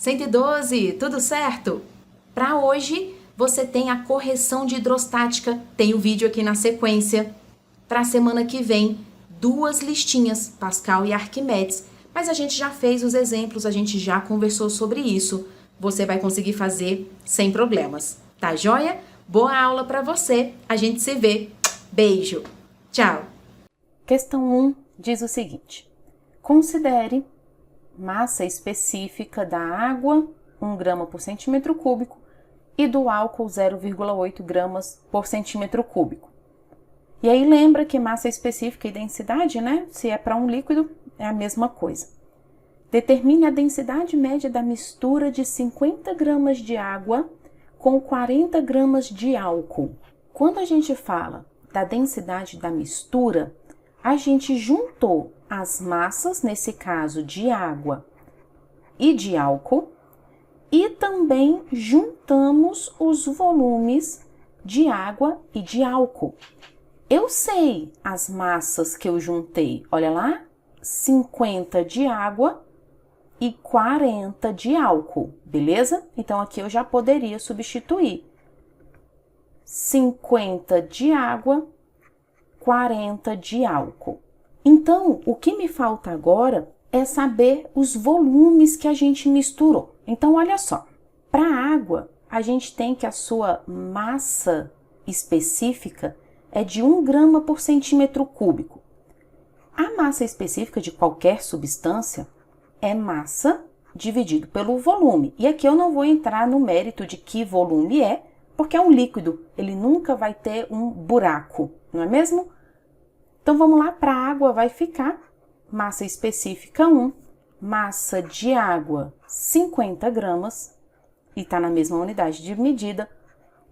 112, tudo certo? Para hoje, você tem a correção de hidrostática, tem o vídeo aqui na sequência. Para a semana que vem, 2 listinhas, Pascal e Arquimedes. Mas a gente já fez os exemplos, a gente já conversou sobre isso. Você vai conseguir fazer sem problemas. Tá joia? Boa aula para você. A gente se vê. Beijo. Tchau. Questão 1 diz o seguinte: considere massa específica da água, 1 grama por centímetro cúbico, e do álcool, 0,8 gramas por centímetro cúbico. E aí lembra que massa específica e densidade, né? Se é para um líquido, é a mesma coisa. Determine a densidade média da mistura de 50 gramas de água com 40 gramas de álcool. Quando a gente fala da densidade da mistura, a gente juntou as massas, nesse caso de água e de álcool, e também juntamos os volumes de água e de álcool. Eu sei as massas que eu juntei, olha lá, 50 de água e 40 de álcool, beleza? Então aqui eu já poderia substituir 50 de água, 40 de álcool. Então, o que me falta agora é saber os volumes que a gente misturou. Então, olha só, para a água, a gente tem que a sua massa específica é de 1 grama por centímetro cúbico. A massa específica de qualquer substância é massa dividido pelo volume. E aqui eu não vou entrar no mérito de que volume é, porque é um líquido, ele nunca vai ter um buraco, não é mesmo? Então, vamos lá, para a água vai ficar massa específica 1, massa de água 50 gramas, e está na mesma unidade de medida,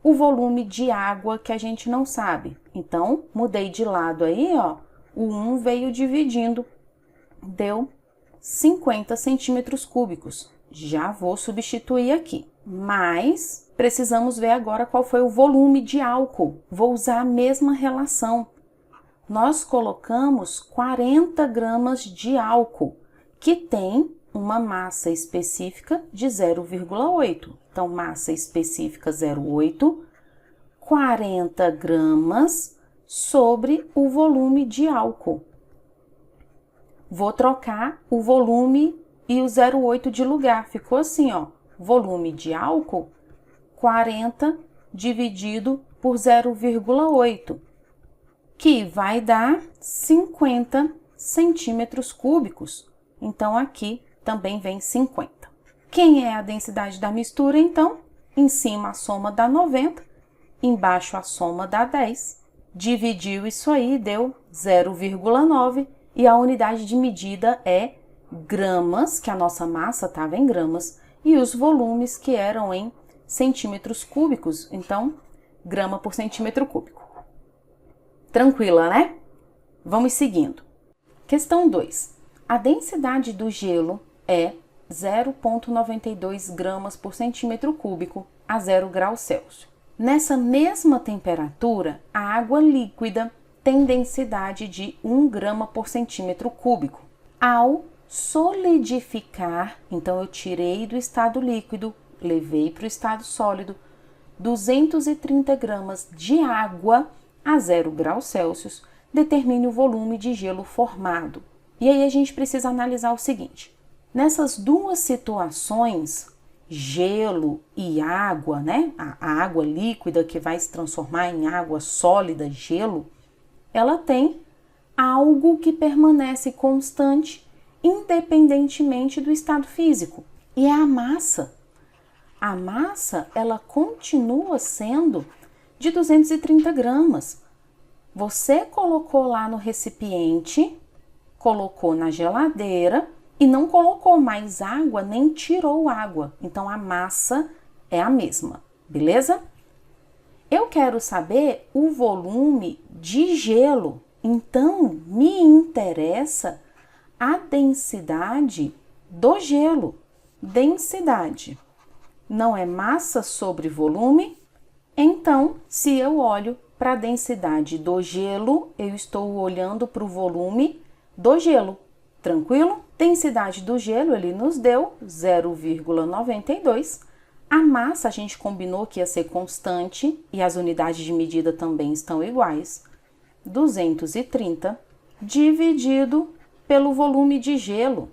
o volume de água que a gente não sabe. Então, mudei de lado aí, ó, o 1 veio dividindo, deu 50 centímetros cúbicos. Já vou substituir aqui, mas precisamos ver agora qual foi o volume de álcool. Vou usar a mesma relação. Nós colocamos 40 gramas de álcool, que tem uma massa específica de 0,8. Então, massa específica 0,8, 40 gramas sobre o volume de álcool. Vou trocar o volume e o 0,8 de lugar. Ficou assim, ó, volume de álcool, 40 dividido por 0,8. que vai dar 50 centímetros cúbicos. Então, aqui também vem 50. Quem é a densidade da mistura, então? Em cima a soma dá 90, embaixo a soma dá 10. Dividiu isso aí, deu 0,9 e a unidade de medida é gramas, que a nossa massa estava em gramas, e os volumes que eram em centímetros cúbicos, então, grama por centímetro cúbico. Tranquila, né? Vamos seguindo. Questão 2. A densidade do gelo é 0,92 gramas por centímetro cúbico a 0 graus Celsius. Nessa mesma temperatura, a água líquida tem densidade de 1 grama por centímetro cúbico. Ao solidificar, então eu tirei do estado líquido, levei para o estado sólido, 230 gramas de água a 0 graus Celsius, determine o volume de gelo formado. E aí a gente precisa analisar o seguinte: nessas duas situações, gelo e água, né? A água líquida que vai se transformar em água sólida, gelo, ela tem algo que permanece constante independentemente do estado físico, e é a massa. A massa, ela continua sendo de 230 gramas. Você colocou lá no recipiente, colocou na geladeira e não colocou mais água, nem tirou água. Então, a massa é a mesma, beleza? Eu quero saber o volume de gelo. Então, me interessa a densidade do gelo. Densidade não é massa sobre volume? Então, se eu olho para a densidade do gelo, eu estou olhando para o volume do gelo. Tranquilo? Densidade do gelo, ele nos deu 0,92. A massa, a gente combinou que ia ser constante e as unidades de medida também estão iguais. 230 dividido pelo volume de gelo.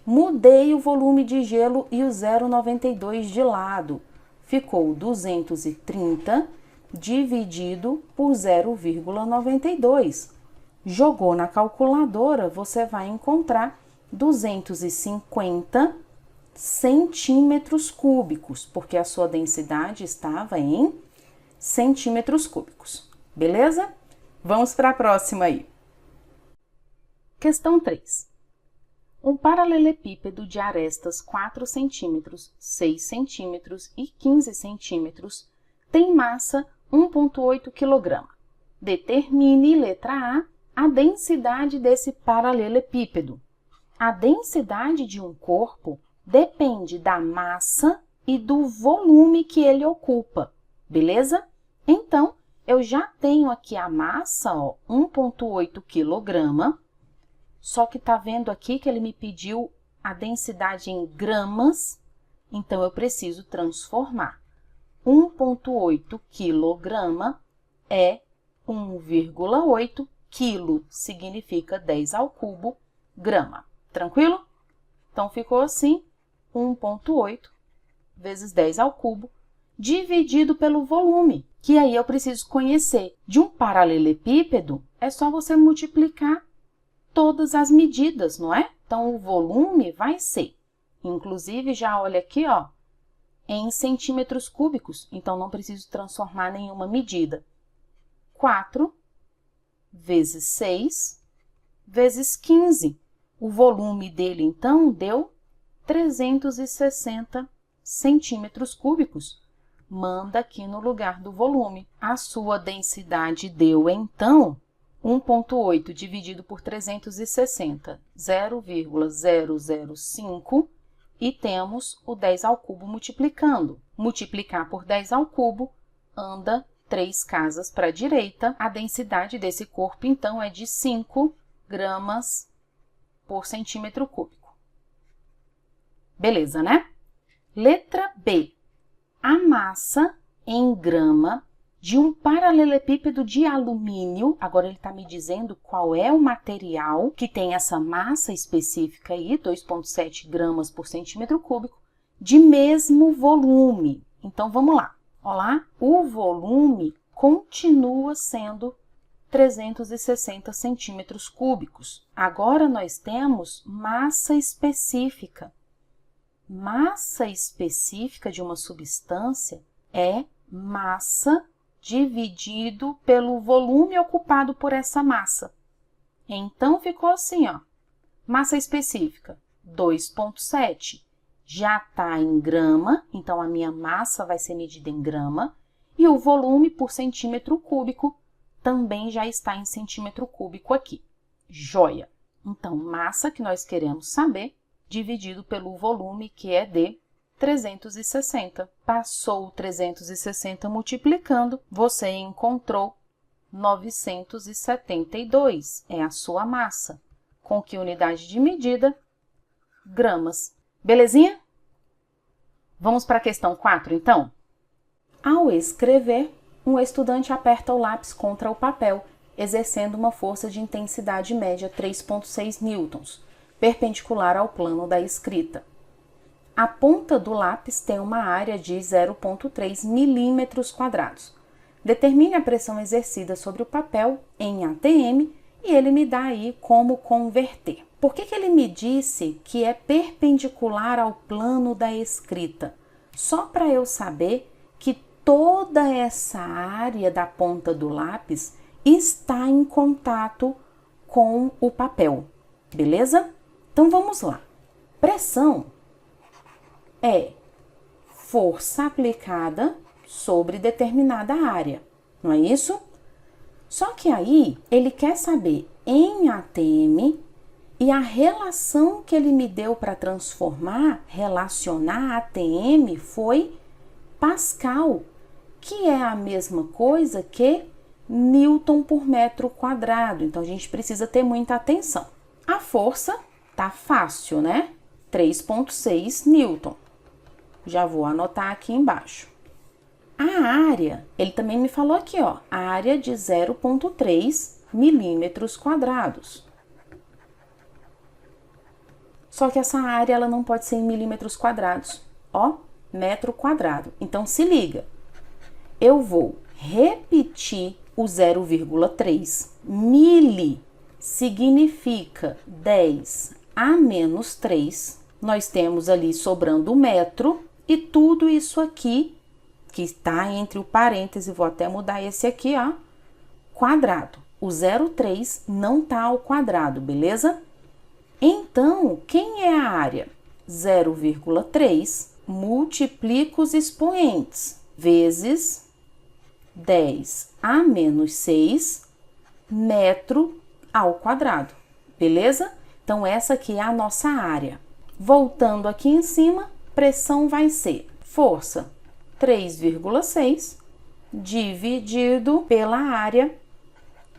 Mudei o volume de gelo e o 0,92 de lado. Ficou 230 dividido por 0,92. Jogou na calculadora, você vai encontrar 250 centímetros cúbicos, porque a sua densidade estava em centímetros cúbicos. Beleza? Vamos para a próxima aí. Questão 3. Um paralelepípedo de arestas 4 centímetros, 6 centímetros e 15 centímetros tem massa 1,8 kg. Determine, letra A densidade desse paralelepípedo. A densidade de um corpo depende da massa e do volume que ele ocupa, beleza? Então, eu já tenho aqui a massa, 1,8 kg, só que tá vendo aqui que ele me pediu a densidade em gramas, então eu preciso transformar. 1,8 kg é 1,8 quilo, significa 10 ao cubo, grama. Tranquilo? Então, ficou assim, 1,8 vezes 10 ao cubo, dividido pelo volume, que aí eu preciso conhecer. De um paralelepípedo, é só você multiplicar todas as medidas, não é? Então, o volume vai ser, inclusive, já olha aqui, em centímetros cúbicos, então não preciso transformar nenhuma medida. 4 vezes 6 vezes 15. O volume dele, então, deu 360 centímetros cúbicos. Manda aqui no lugar do volume. A sua densidade deu, então, 1,8 dividido por 360, 0,005, e temos o 10 ao cubo multiplicando. Multiplicar por 10 ao cubo, anda 3 casas para a direita. A densidade desse corpo, então, é de 5 gramas por centímetro cúbico. Beleza, né? Letra B. A massa em grama de um paralelepípedo de alumínio, agora ele está me dizendo qual é o material que tem essa massa específica aí, 2,7 gramas por centímetro cúbico, de mesmo volume. Então, vamos lá. Olha lá, o volume continua sendo 360 centímetros cúbicos. Agora, nós temos massa específica. Massa específica de uma substância é massa dividido pelo volume ocupado por essa massa. Então, ficou assim, massa específica, 2,7. Já está em grama, então a minha massa vai ser medida em grama. E o volume por centímetro cúbico também já está em centímetro cúbico aqui. Joia! Então, massa que nós queremos saber, dividido pelo volume, que é de 360. Passou o 360 multiplicando, você encontrou 972. É a sua massa. Com que unidade de medida? Gramas. Belezinha? Vamos para a questão 4, então? Ao escrever, um estudante aperta o lápis contra o papel, exercendo uma força de intensidade média 3,6 newtons, perpendicular ao plano da escrita. A ponta do lápis tem uma área de 0,3 milímetros quadrados. Determine a pressão exercida sobre o papel em ATM e ele me dá aí como converter. Por que ele me disse que é perpendicular ao plano da escrita? Só para eu saber que toda essa área da ponta do lápis está em contato com o papel, beleza? Então, vamos lá. Pressão é força aplicada sobre determinada área, não é isso? Só que aí, ele quer saber em ATM e a relação que ele me deu para relacionar ATM foi Pascal, que é a mesma coisa que Newton por metro quadrado. Então, a gente precisa ter muita atenção. A força tá fácil, né? 3,6 Newton. Já vou anotar aqui embaixo. A área, ele também me falou aqui, ó, a área de 0,3 milímetros quadrados. Só que essa área, ela não pode ser em milímetros quadrados, ó, metro quadrado. Então, se liga, eu vou repetir o 0,3. Mili significa 10 a menos 3. Nós temos ali sobrando o metro e tudo isso aqui, que está entre o parêntese, vou até mudar esse aqui, ó, quadrado. O 0,3 não tá ao quadrado, beleza? Então, quem é a área? 0,3 multiplica os expoentes vezes 10 a menos 6 metro ao quadrado, beleza? Então, essa aqui é a nossa área. Voltando aqui em cima, pressão vai ser força 3,6 dividido pela área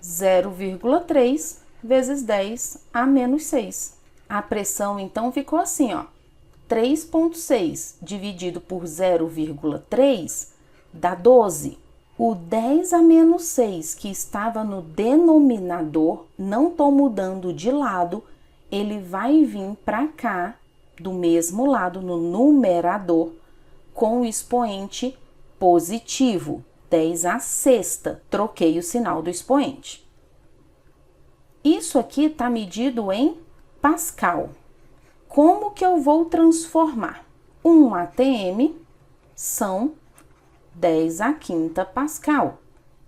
0,3 vezes 10 a menos 6. A pressão, então, ficou assim, ó. 3,6 dividido por 0,3 dá 12. O 10 a menos 6 que estava no denominador, não estou mudando de lado, ele vai vir para cá, do mesmo lado, no numerador, com o expoente positivo, 10 à sexta. Troquei o sinal do expoente. Isso aqui está medido em Pascal. Como que eu vou transformar? 1 atm são 10 à quinta Pascal.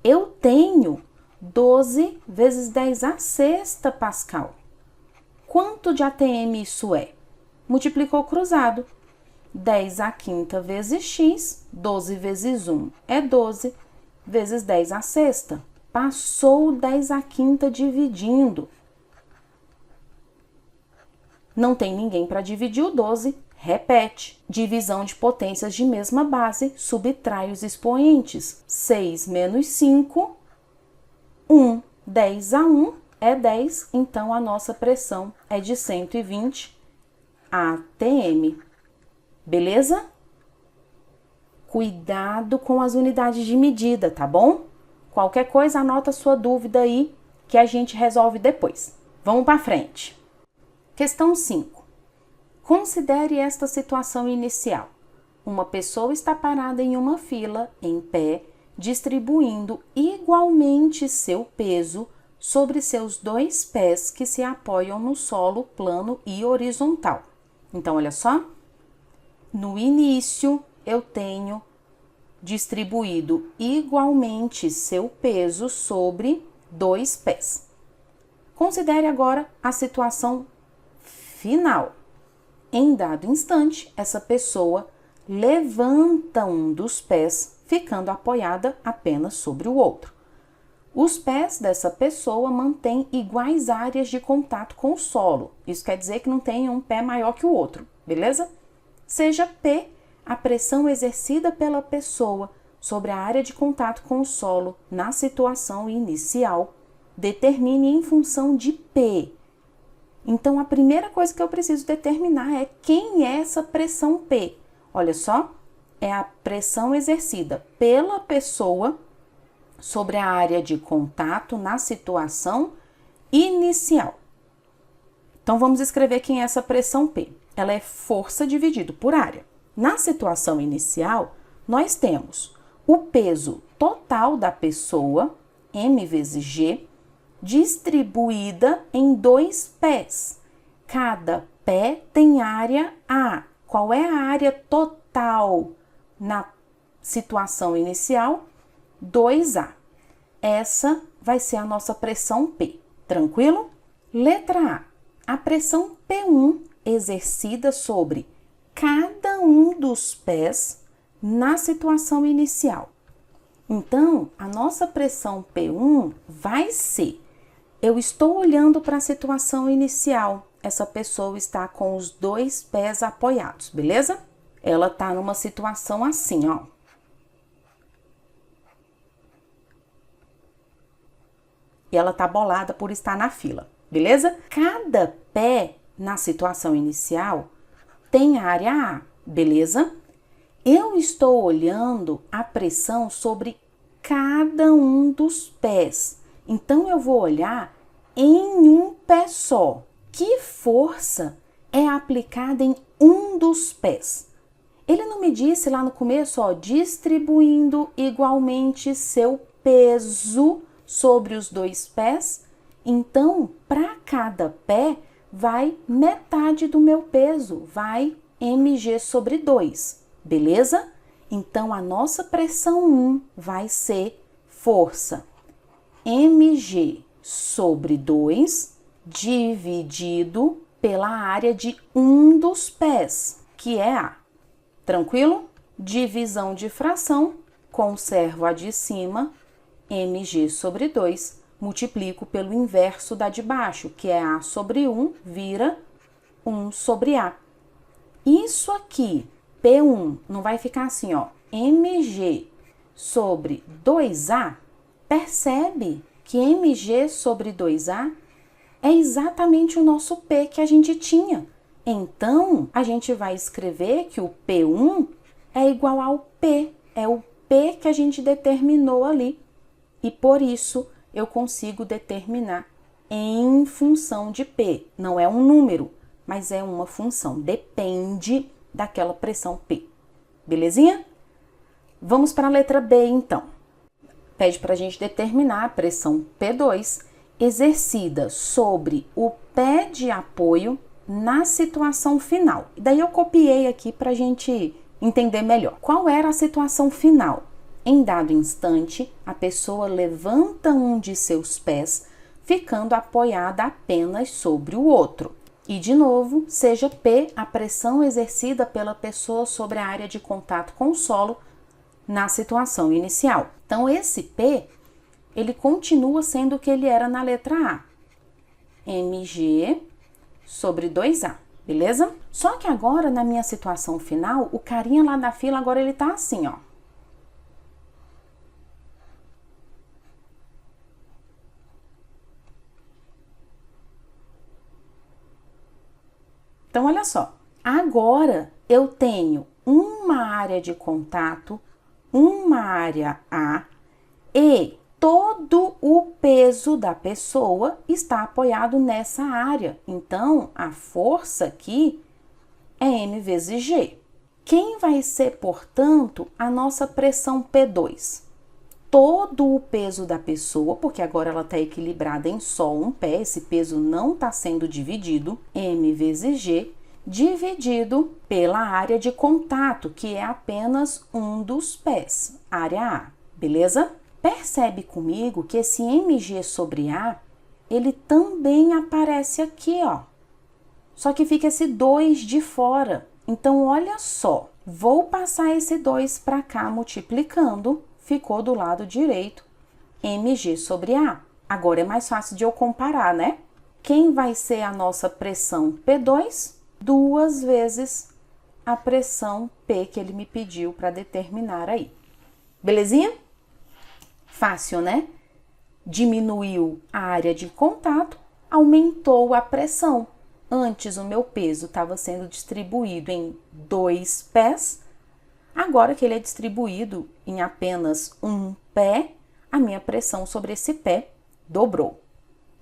Eu tenho 12 vezes 10 à sexta Pascal. Quanto de atm isso é? Multiplicou cruzado. 10 à quinta vezes x, 12 vezes 1 é 12, vezes 10 à sexta. Passou 10 à quinta dividindo. Não tem ninguém para dividir o 12, repete. Divisão de potências de mesma base, subtrai os expoentes. 6 menos 5, 1. 10 a 1 é 10, então a nossa pressão é de 120 atm. Beleza? Cuidado com as unidades de medida, tá bom? Qualquer coisa, anota a sua dúvida aí que a gente resolve depois. Vamos para frente. Questão 5. Considere esta situação inicial. Uma pessoa está parada em uma fila, em pé, distribuindo igualmente seu peso sobre seus 2 pés que se apoiam no solo plano e horizontal. Então, olha só. No início, eu tenho distribuído igualmente seu peso sobre 2 pés. Considere agora a situação final. Em dado instante, essa pessoa levanta um dos pés, ficando apoiada apenas sobre o outro. Os pés dessa pessoa mantêm iguais áreas de contato com o solo. Isso quer dizer que não tem um pé maior que o outro, beleza? Seja P a pressão exercida pela pessoa sobre a área de contato com o solo na situação inicial, determine em função de P. Então, a primeira coisa que eu preciso determinar é quem é essa pressão P. Olha só, é a pressão exercida pela pessoa sobre a área de contato na situação inicial. Então, vamos escrever quem é essa pressão P. Ela é força dividido por área. Na situação inicial, nós temos o peso total da pessoa, M vezes G, distribuída em 2 pés. Cada pé tem área A. Qual é a área total na situação inicial? 2A. Essa vai ser a nossa pressão P. Tranquilo? Letra A. A pressão P1 exercida sobre cada um dos pés na situação inicial. Então, a nossa pressão P1 vai ser, eu estou olhando para a situação inicial, essa pessoa está com os 2 pés apoiados, beleza? Ela está numa situação assim, ó. E ela está bolada por estar na fila. beleza? Cada pé na situação inicial tem área A, beleza? Eu estou olhando a pressão sobre cada um dos pés. Então, eu vou olhar em um pé só. Que força é aplicada em um dos pés? Ele não me disse lá no começo, ó, distribuindo igualmente seu peso sobre os dois pés? Então, para cada pé, vai metade do meu peso, vai mg sobre 2, beleza? Então, a nossa pressão 1 vai ser força mg sobre 2 dividido pela área de um dos pés, que é A. Tranquilo? Divisão de fração, conservo a de cima, mg sobre 2, multiplico pelo inverso da de baixo, que é A sobre 1, vira 1 sobre A. Isso aqui, P1, não vai ficar assim, ó, mg sobre 2A, percebe que mg sobre 2A é exatamente o nosso P que a gente tinha. Então, a gente vai escrever que o P1 é igual ao P, é o P que a gente determinou ali. E por isso, eu consigo determinar em função de P. Não é um número, mas é uma função, depende daquela pressão P. Belezinha? Vamos para a letra B, então. Pede para a gente determinar a pressão P2 exercida sobre o pé de apoio na situação final. E daí eu copiei aqui para a gente entender melhor. Qual era a situação final? Em dado instante, a pessoa levanta um de seus pés, ficando apoiada apenas sobre o outro. E, de novo, seja P a pressão exercida pela pessoa sobre a área de contato com o solo na situação inicial. Então, esse P, ele continua sendo o que ele era na letra A. mg sobre 2A, beleza? Só que agora, na minha situação final, o carinha lá da fila, agora ele tá assim, ó. Então, olha só, agora eu tenho uma área de contato, uma área A e todo o peso da pessoa está apoiado nessa área. Então, a força aqui é M vezes G. Quem vai ser, portanto, a nossa pressão P2? Todo o peso da pessoa, porque agora ela está equilibrada em só um pé, esse peso não está sendo dividido, M vezes G, dividido pela área de contato, que é apenas um dos pés, área A, beleza? Percebe comigo que esse mg sobre A, ele também aparece aqui, ó. Só que fica esse 2 de fora. Então, olha só, vou passar esse 2 para cá multiplicando, ficou do lado direito, mg sobre A. Agora é mais fácil de eu comparar, né? Quem vai ser a nossa pressão P2? 2 vezes a pressão P que ele me pediu para determinar aí. Belezinha? Fácil, né? Diminuiu a área de contato, aumentou a pressão. Antes o meu peso estava sendo distribuído em 2 pés, agora que ele é distribuído em apenas um pé, a minha pressão sobre esse pé dobrou.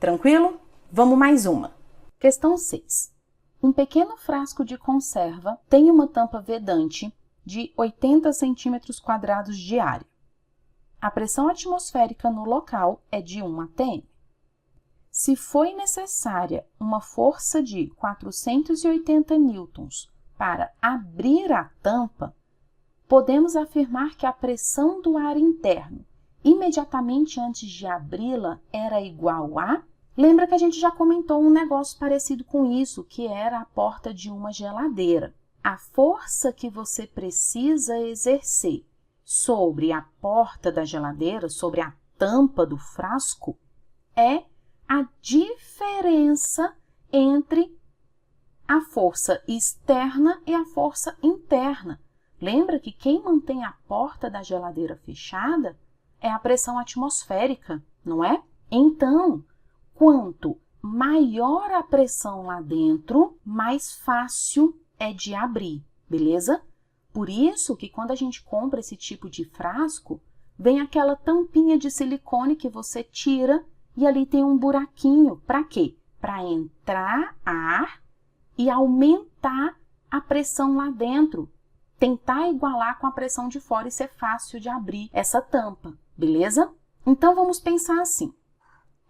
Tranquilo? Vamos mais uma. Questão 6. Um pequeno frasco de conserva tem uma tampa vedante de 80 centímetros quadrados de área. A pressão atmosférica no local é de 1 atm. Se foi necessária uma força de 480 newtons para abrir a tampa, podemos afirmar que a pressão do ar interno, imediatamente antes de abri-la, era igual a... Lembra que a gente já comentou um negócio parecido com isso, que era a porta de uma geladeira. A força que você precisa exercer sobre a porta da geladeira, sobre a tampa do frasco, é a diferença entre a força externa e a força interna. Lembra que quem mantém a porta da geladeira fechada é a pressão atmosférica, não é? Então, quanto maior a pressão lá dentro, mais fácil é de abrir, beleza? Por isso que quando a gente compra esse tipo de frasco, vem aquela tampinha de silicone que você tira e ali tem um buraquinho. Para quê? Para entrar ar e aumentar a pressão lá dentro. Tentar igualar com a pressão de fora e ser fácil de abrir essa tampa, beleza? Então, vamos pensar assim.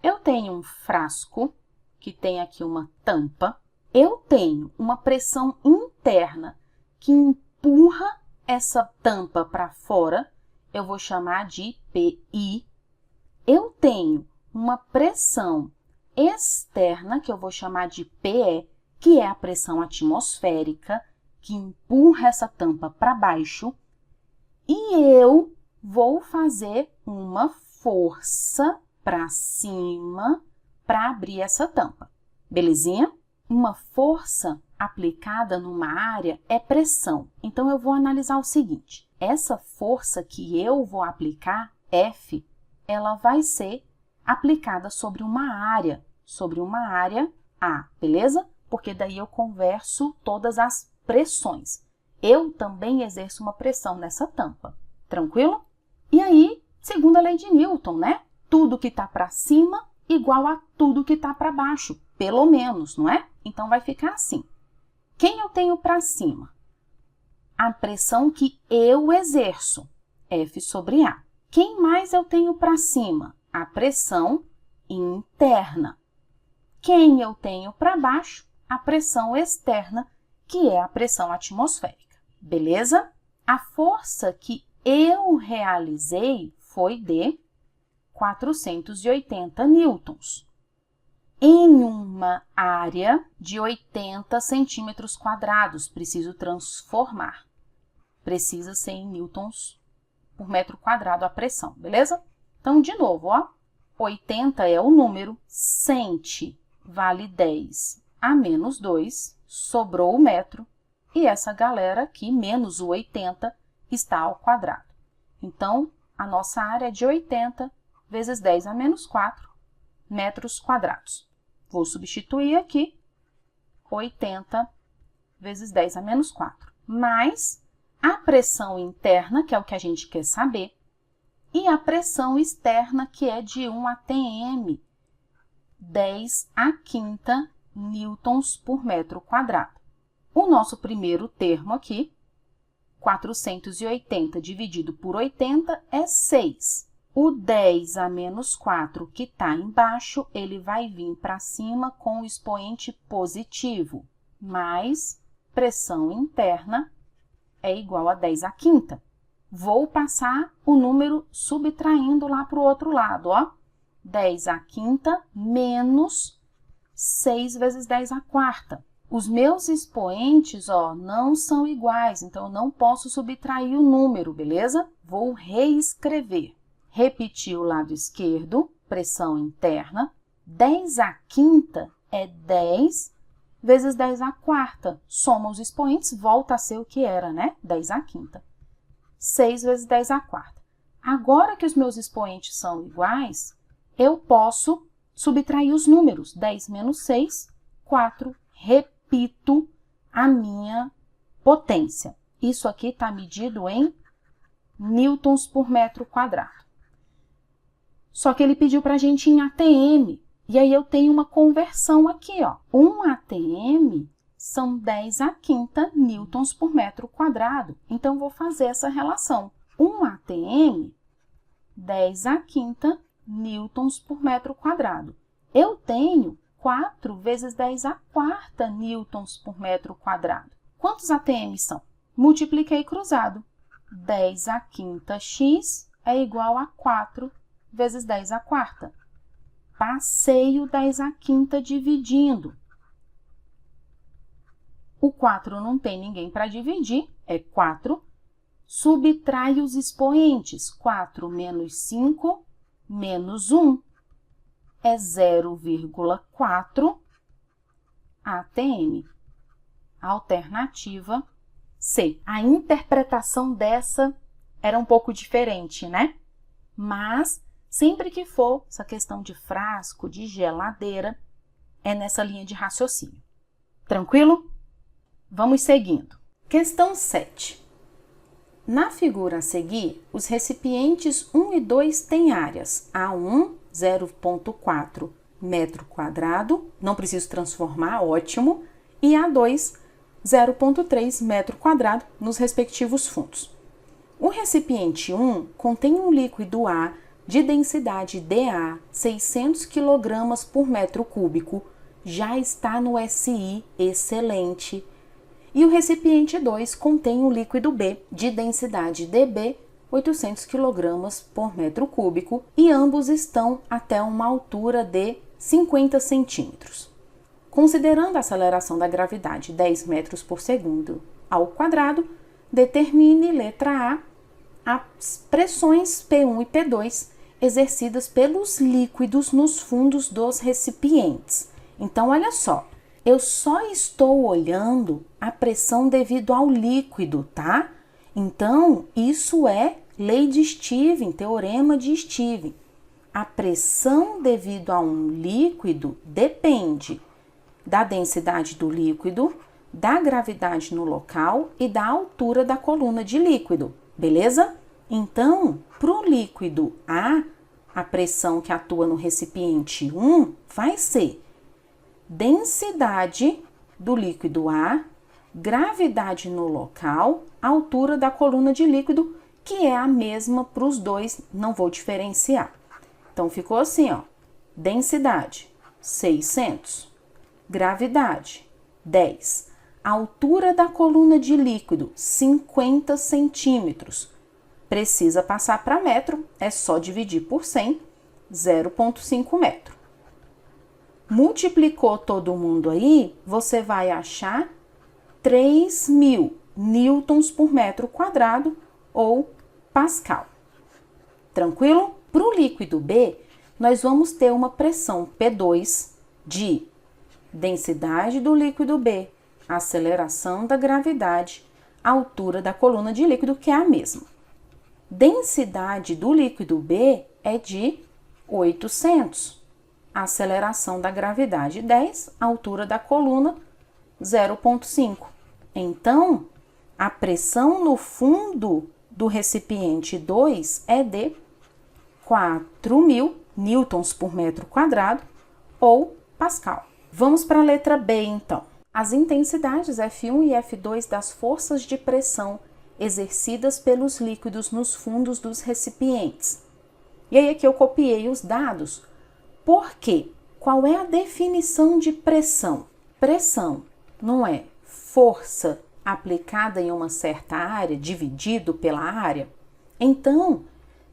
Eu tenho um frasco que tem aqui uma tampa. Eu tenho uma pressão interna que empurra essa tampa para fora. Eu vou chamar de PI. Eu tenho uma pressão externa, que eu vou chamar de PE, que é a pressão atmosférica, que empurra essa tampa para baixo. E eu vou fazer uma força para cima para abrir essa tampa. Belezinha? Uma força aplicada numa área é pressão. Então, eu vou analisar o seguinte. Essa força que eu vou aplicar, F, ela vai ser aplicada sobre uma área A, beleza? Porque daí eu converso todas as pressões. Eu também exerço uma pressão nessa tampa. Tranquilo? E aí, segundo a lei de Newton, né? Tudo que está para cima igual a tudo que está para baixo, pelo menos, não é? Então, vai ficar assim. Quem eu tenho para cima? A pressão que eu exerço, F sobre A. Quem mais eu tenho para cima? A pressão interna. Quem eu tenho para baixo? A pressão externa, que é a pressão atmosférica. Beleza? A força que eu realizei foi de 480 newtons. Em uma área de 80 centímetros quadrados, preciso transformar. Precisa ser em newtons por metro quadrado a pressão, beleza? Então, de novo, ó, 80 é o número, centi vale 10 a menos 2, sobrou o metro, e essa galera aqui, menos o 80, está ao quadrado. Então, a nossa área é de 80 vezes 10 a menos 4 metros quadrados. Vou substituir aqui 80 vezes 10 a menos 4, mais a pressão interna, que é o que a gente quer saber, e a pressão externa, que é de 1 atm, 10 a quinta newtons por metro quadrado. O nosso primeiro termo aqui, 480 dividido por 80 é 6. O 10 a menos 4 que está embaixo, ele vai vir para cima com o expoente positivo, mais pressão interna é igual a 10 à quinta. Vou passar o número subtraindo lá para o outro lado, ó. 10 à quinta menos 6 vezes 10 à quarta. Os meus expoentes, ó, não são iguais, então eu não posso subtrair o número, beleza? Vou reescrever. Repetir o lado esquerdo, pressão interna. 10 à quinta é 10 vezes 10 à quarta. Soma os expoentes, volta a ser o que era, né? 10 à quinta. 6 vezes 10 à quarta. Agora que os meus expoentes são iguais, eu posso subtrair os números. 10 menos 6, 4. Repito a minha potência. Isso aqui está medido em newtons por metro quadrado. Só que ele pediu para a gente em ATM. E aí eu tenho uma conversão aqui, ó. 1 ATM são 10 à quinta newtons por metro quadrado. Então, vou fazer essa relação. 1 ATM, 10 à quinta newtons por metro quadrado. Eu tenho 4 vezes 10 à quarta newtons por metro quadrado. Quantos ATM são? Multipliquei cruzado. 10 à quinta x é igual a 4 vezes 10 à quarta. Passei o 10 à quinta dividindo. O 4 não tem ninguém para dividir, é 4. Subtrai os expoentes. 4 menos 5 menos 1 é 0,4 ATM. Alternativa C. A interpretação dessa era um pouco diferente, né? Mas sempre que for essa questão de frasco, de geladeira, é nessa linha de raciocínio. Tranquilo? Vamos seguindo. Questão 7. Na figura a seguir, os recipientes 1 e 2 têm áreas A1, 0,4 metro quadrado, não preciso transformar, ótimo, e A2, 0,3 metro quadrado nos respectivos fundos. O recipiente 1 contém um líquido A de densidade DA 600 kg por metro cúbico, já está no SI, excelente. E o recipiente 2 contém um líquido B de densidade DB 800 kg por metro cúbico e ambos estão até uma altura de 50 centímetros. Considerando a aceleração da gravidade 10 metros por segundo ao quadrado, determine, letra A, as pressões P1 e P2 exercidas pelos líquidos nos fundos dos recipientes. Então, olha só, eu só estou olhando a pressão devido ao líquido, tá? Então, isso é lei de Stevens, teorema de Stevens. A pressão devido a um líquido depende da densidade do líquido, da gravidade no local e da altura da coluna de líquido, beleza? Então, para o líquido A pressão que atua no recipiente 1 vai ser densidade do líquido A, gravidade no local, altura da coluna de líquido, que é a mesma para os dois, não vou diferenciar. Então, ficou assim, ó, densidade 600, gravidade 10, altura da coluna de líquido 50 centímetros. Precisa passar para metro, é só dividir por 100, 0,5 metro. Multiplicou todo mundo aí, você vai achar 3.000 newtons por metro quadrado ou pascal. Tranquilo? Para o líquido B, nós vamos ter uma pressão P2 de densidade do líquido B, aceleração da gravidade, altura da coluna de líquido, que é a mesma. Densidade do líquido B é de 800. Aceleração da gravidade 10, altura da coluna 0,5. Então, a pressão no fundo do recipiente 2 é de 4.000 newtons por metro quadrado ou pascal. Vamos para a letra B, então. As intensidades F1 e F2 das forças de pressão exercidas pelos líquidos nos fundos dos recipientes. E aí aqui eu copiei os dados. Por quê? Qual é a definição de pressão? Pressão não é força aplicada em uma certa área dividido pela área? Então,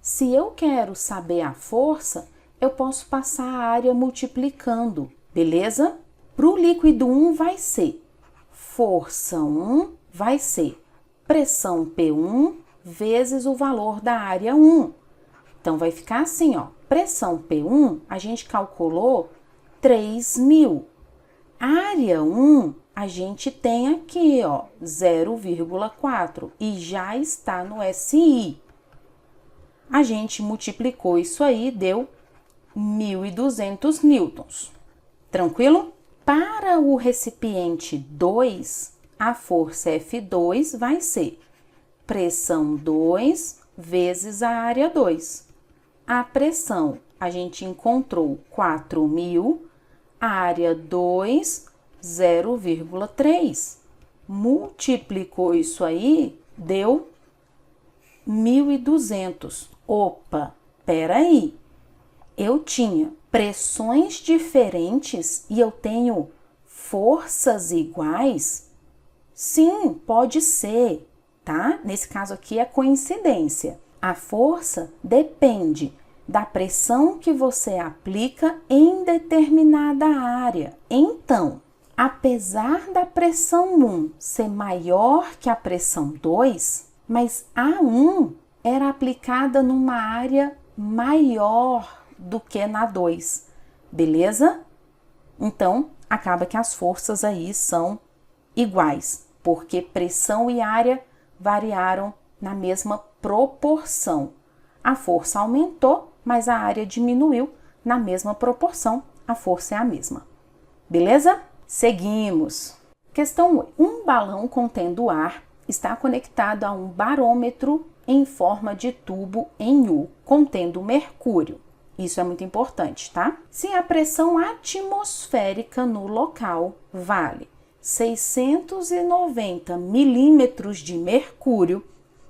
se eu quero saber a força, eu posso passar a área multiplicando, beleza? Para o líquido 1 vai ser força 1 vai ser pressão P1 vezes o valor da área 1. Então, vai ficar assim, ó. Pressão P1, a gente calculou 3.000. Área 1, a gente tem aqui, ó, 0,4 e já está no SI. A gente multiplicou isso aí, deu 1.200 newtons. Tranquilo? Para o recipiente 2, a força F2 vai ser pressão 2 vezes a área 2. A pressão, a gente encontrou 4.000, a área 2, 0,3. Multiplicou isso aí, deu 1.200. Opa, peraí. Eu tinha pressões diferentes e eu tenho forças iguais? Sim, pode ser, tá? Nesse caso aqui é coincidência. A força depende da pressão que você aplica em determinada área. Então, apesar da pressão 1 ser maior que a pressão 2, mas a 1 era aplicada numa área maior do que na 2, beleza? Então, acaba que as forças aí são iguais, porque pressão e área variaram na mesma proporção. A força aumentou, mas a área diminuiu na mesma proporção, a força é a mesma. Beleza? Seguimos. Questão 8. Um balão contendo ar está conectado a um barômetro em forma de tubo em U, contendo mercúrio. Isso é muito importante, tá? Se a pressão atmosférica no local vale 690 milímetros de mercúrio,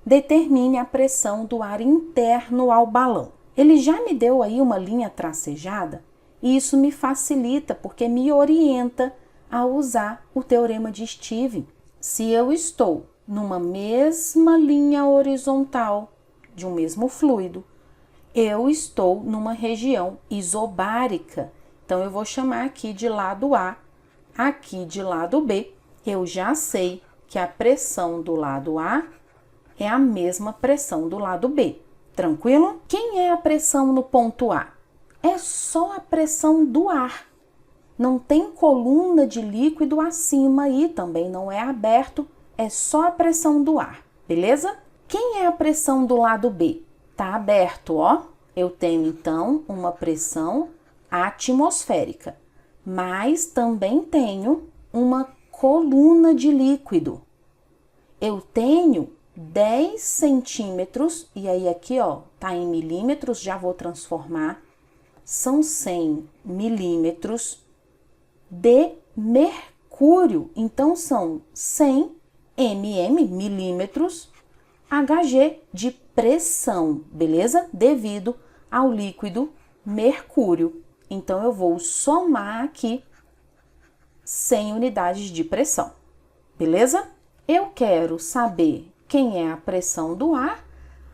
determine a pressão do ar interno ao balão. Ele já me deu aí uma linha tracejada e isso me facilita porque me orienta a usar o teorema de Stevens. Se eu estou numa mesma linha horizontal de um mesmo fluido, eu estou numa região isobárica. Então, eu vou chamar aqui de lado A, aqui de lado B. Eu já sei que a pressão do lado A é a mesma pressão do lado B. Tranquilo? Quem é a pressão no ponto A? É só a pressão do ar. Não tem coluna de líquido acima e também não é aberto, é só a pressão do ar, beleza? Quem é a pressão do lado B? Tá aberto, ó. Eu tenho então uma pressão atmosférica, mas também tenho uma coluna de líquido. Eu tenho 10 centímetros, e aí aqui, ó, tá em milímetros, já vou transformar. São 100 milímetros de mercúrio. Então, são 100 milímetros Hg de pressão, beleza? Devido ao líquido mercúrio. Então, eu vou somar aqui 100 unidades de pressão, beleza? Eu quero saber quem é a pressão do ar.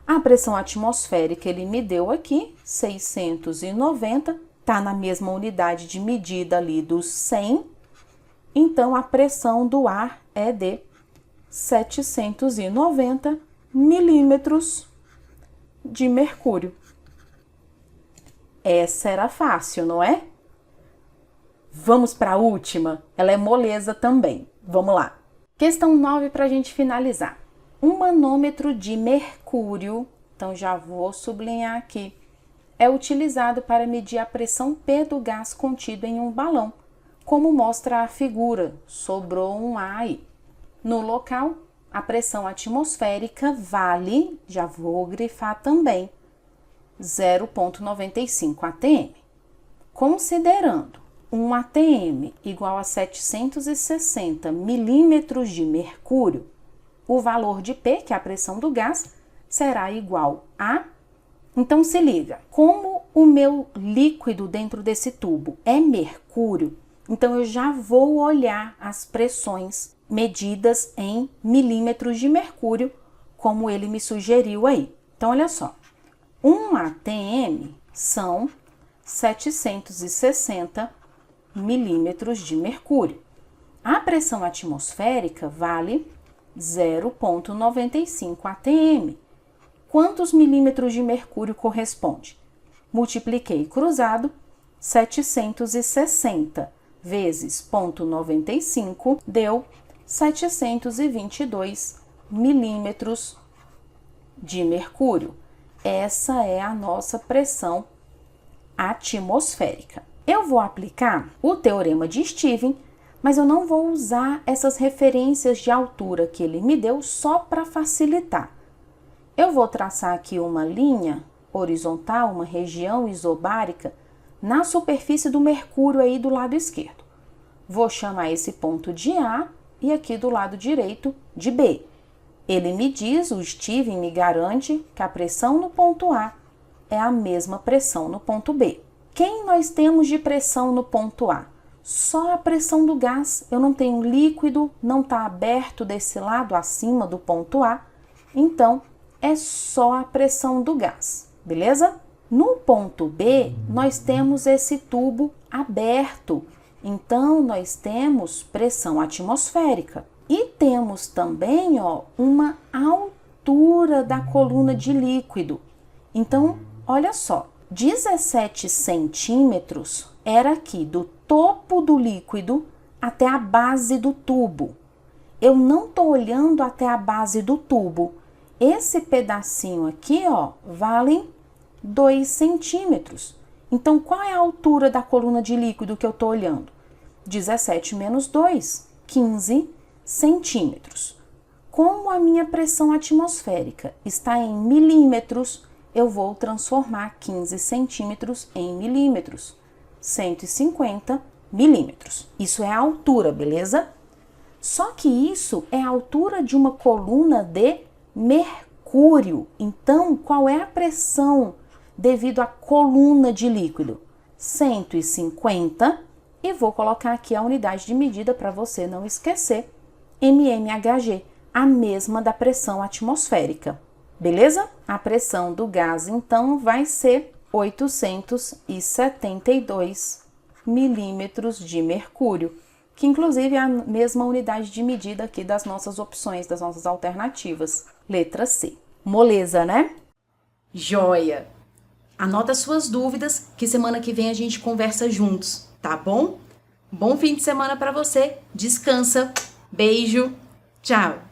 A pressão atmosférica ele me deu aqui, 690, tá na mesma unidade de medida ali dos 100. Então, a pressão do ar é de 790 milímetros de mercúrio. Essa era fácil, não é? Vamos para a última? Ela é moleza também. Vamos lá. Questão 9 para a gente finalizar. Um manômetro de mercúrio, então já vou sublinhar aqui, é utilizado para medir a pressão P do gás contido em um balão, como mostra a figura. Sobrou um A aí. No local, a pressão atmosférica vale, já vou grifar também, 0,95 atm. Considerando um atm igual a 760 milímetros de mercúrio, o valor de P, que é a pressão do gás, será igual a... Então, se liga, como o meu líquido dentro desse tubo é mercúrio, então eu já vou olhar as pressões medidas em milímetros de mercúrio, como ele me sugeriu aí. Então, olha só, 1 atm são 760 milímetros de mercúrio. A pressão atmosférica vale 0,95 atm. Quantos milímetros de mercúrio corresponde? Multipliquei cruzado, 760 vezes 0,95 deu 722 milímetros de mercúrio. Essa é a nossa pressão atmosférica. Eu vou aplicar o teorema de Stevens, mas eu não vou usar essas referências de altura que ele me deu só para facilitar. Eu vou traçar aqui uma linha horizontal, uma região isobárica, na superfície do mercúrio aí do lado esquerdo. Vou chamar esse ponto de A e aqui do lado direito de B. Ele me diz, o Stevens me garante que a pressão no ponto A é a mesma pressão no ponto B. Quem nós temos de pressão no ponto A? Só a pressão do gás. Eu não tenho líquido, não está aberto desse lado acima do ponto A. Então, é só a pressão do gás, beleza? No ponto B, nós temos esse tubo aberto. Então, nós temos pressão atmosférica. E temos também, ó, uma altura da coluna de líquido. Então, olha só, 17 centímetros era aqui do topo do líquido até a base do tubo. Eu não estou olhando até a base do tubo. Esse pedacinho aqui, ó, vale 2 centímetros. Então, qual é a altura da coluna de líquido que eu estou olhando? 17 menos 2, 15 centímetros. Como a minha pressão atmosférica está em milímetros, eu vou transformar 15 centímetros em milímetros. 150 milímetros. Isso é a altura, beleza? Só que isso é a altura de uma coluna de mercúrio. Então, qual é a pressão devido à coluna de líquido? 150, e vou colocar aqui a unidade de medida para você não esquecer, mmHg, a mesma da pressão atmosférica. Beleza? A pressão do gás, então, vai ser 872 milímetros de mercúrio, que inclusive é a mesma unidade de medida aqui das nossas opções, das nossas alternativas. Letra C. Moleza, né? Joia! Anota suas dúvidas, que semana que vem a gente conversa juntos, tá bom? Bom fim de semana para você, descansa, beijo, tchau!